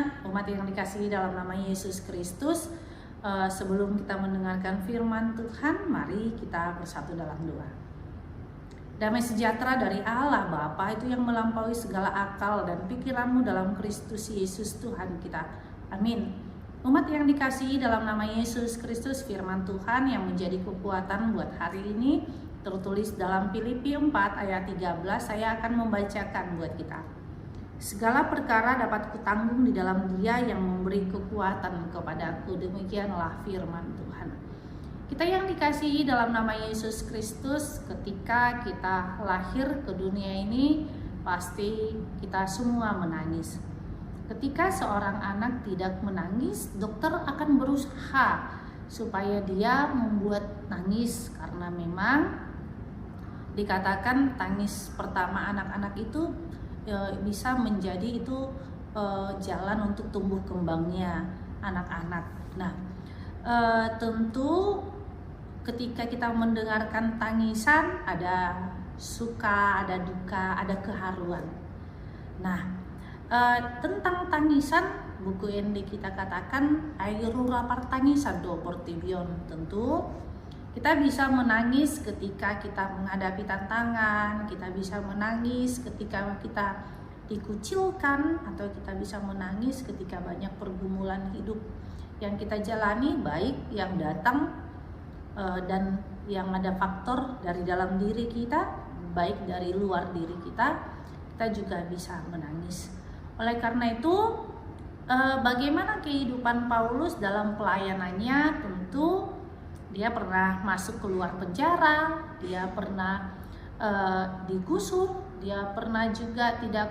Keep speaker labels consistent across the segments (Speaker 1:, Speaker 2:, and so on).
Speaker 1: semuanya, umat yang dikasihi dalam nama Yesus Kristus. Sebelum kita mendengarkan firman Tuhan, mari kita bersatu dalam doa. Damai sejahtera dari Allah Bapa itu yang melampaui segala akal dan pikiranmu dalam Kristus Yesus Tuhan kita. Amin. Umat yang dikasihi dalam nama Yesus Kristus, firman Tuhan yang menjadi kekuatan buat hari ini tertulis dalam Filipi 4 ayat 13. Saya akan membacakan buat kita. Segala perkara dapat kutanggung di dalam Dia yang memberi kekuatan kepadaku. Demikianlah firman Tuhan. Kita yang dikasihi dalam nama Yesus Kristus, ketika kita lahir ke dunia ini, pasti kita semua menangis. Ketika seorang anak tidak menangis, dokter akan berusaha supaya dia membuat nangis, karena memang dikatakan tangis pertama anak-anak itu bisa menjadi itu jalan untuk tumbuh kembangnya anak-anak. Nah, tentu ketika kita mendengarkan tangisan, ada suka, ada duka, ada keharuan. Nah, tentang tangisan, buku yang kita katakan airura partangisan do portibion. Tentu kita bisa menangis ketika kita menghadapi tantangan, kita bisa menangis ketika kita dikucilkan, atau kita bisa menangis ketika banyak pergumulan hidup yang kita jalani, baik yang datang dan yang ada faktor dari dalam diri kita, baik dari luar diri kita juga bisa menangis. Oleh karena itu, bagaimana kehidupan Paulus dalam pelayanannya? Tentu dia pernah masuk keluar penjara, dia pernah digusur, dia pernah juga tidak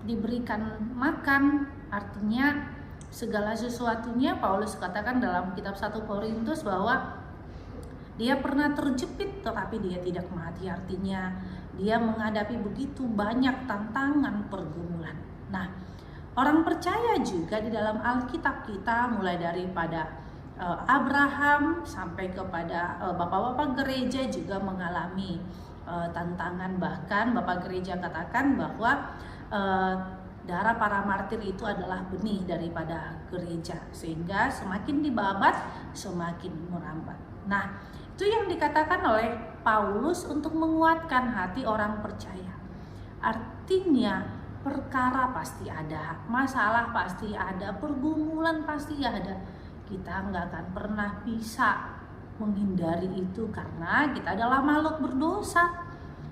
Speaker 1: diberikan makan. Artinya segala sesuatunya Paulus katakan dalam kitab 1 Korintus bahwa dia pernah terjepit tetapi dia tidak mati. Artinya dia menghadapi begitu banyak tantangan pergumulan. Nah, orang percaya juga di dalam Alkitab kita, mulai daripada Abraham sampai kepada bapak-bapak gereja juga mengalami tantangan. Bahkan bapak gereja katakan bahwa darah para martir itu adalah benih daripada gereja, sehingga semakin dibabat semakin merambat. Nah, itu yang dikatakan oleh Paulus untuk menguatkan hati orang percaya. Artinya perkara pasti ada, masalah pasti ada, pergumulan pasti ada. Kita nggak akan pernah bisa menghindari itu karena kita adalah makhluk berdosa.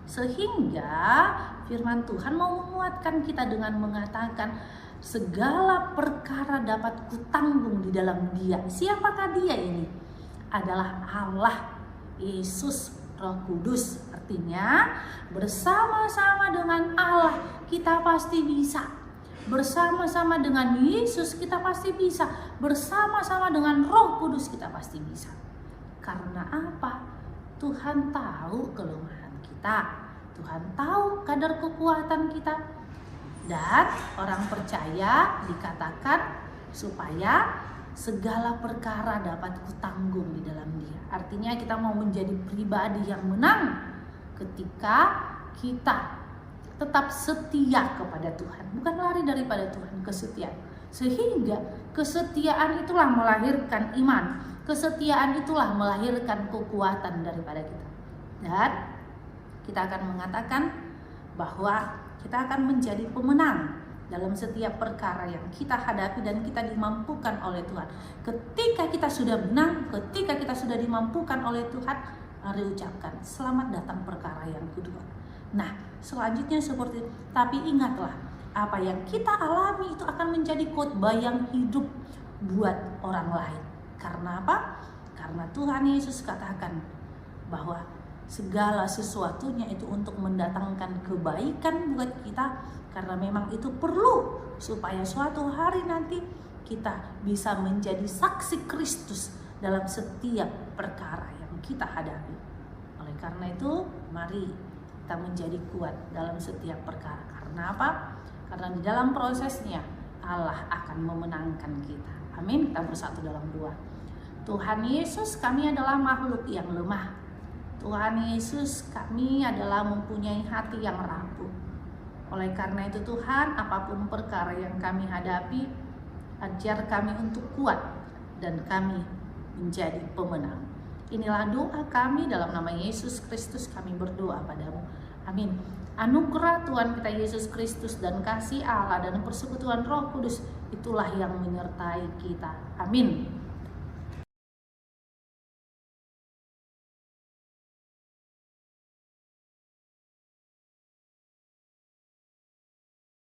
Speaker 1: Sehingga firman Tuhan mau menguatkan kita dengan mengatakan segala perkara dapat kutanggung di dalam Dia. Siapakah Dia ini? Adalah Allah, Yesus, Roh Kudus. Artinya bersama-sama dengan Allah kita pasti bisa. Bersama-sama dengan Yesus kita pasti bisa. Bersama-sama dengan Roh Kudus kita pasti bisa. Karena apa? Tuhan tahu kelemahan kita. Tuhan tahu kadar kekuatan kita. Dan orang percaya dikatakan supaya segala perkara dapat kutanggung di dalam Dia. Artinya kita mau menjadi pribadi yang menang ketika kita tetap setia kepada Tuhan, bukan lari daripada Tuhan, kesetiaan. Sehingga kesetiaan itulah melahirkan iman, kesetiaan itulah melahirkan kekuatan daripada kita. Dan kita akan mengatakan bahwa kita akan menjadi pemenang dalam setiap perkara yang kita hadapi dan kita dimampukan oleh Tuhan. Ketika kita sudah menang, ketika kita sudah dimampukan oleh Tuhan, mari ucapkan selamat datang perkara yang kedua. Nah, selanjutnya seperti itu. Tapi ingatlah, apa yang kita alami itu akan menjadi khotbah yang hidup buat orang lain. Karena apa? Karena Tuhan Yesus katakan bahwa segala sesuatunya itu untuk mendatangkan kebaikan buat kita, karena memang itu perlu supaya suatu hari nanti kita bisa menjadi saksi Kristus dalam setiap perkara yang kita hadapi. Oleh karena itu, mari kita menjadi kuat dalam setiap perkara. Karena apa? Karena di dalam prosesnya Allah akan memenangkan kita. Amin. Kita bersatu dalam doa. Tuhan Yesus, kami adalah makhluk yang lemah. Tuhan Yesus, kami adalah mempunyai hati yang rapuh. Oleh karena itu Tuhan, apapun perkara yang kami hadapi, Ajar kami untuk kuat dan kami menjadi pemenang. Inilah doa kami dalam nama Yesus Kristus, kami berdoa padamu. Amin. Anugerah Tuhan kita Yesus Kristus dan kasih Allah dan persekutuan Roh Kudus itulah yang menyertai kita. Amin.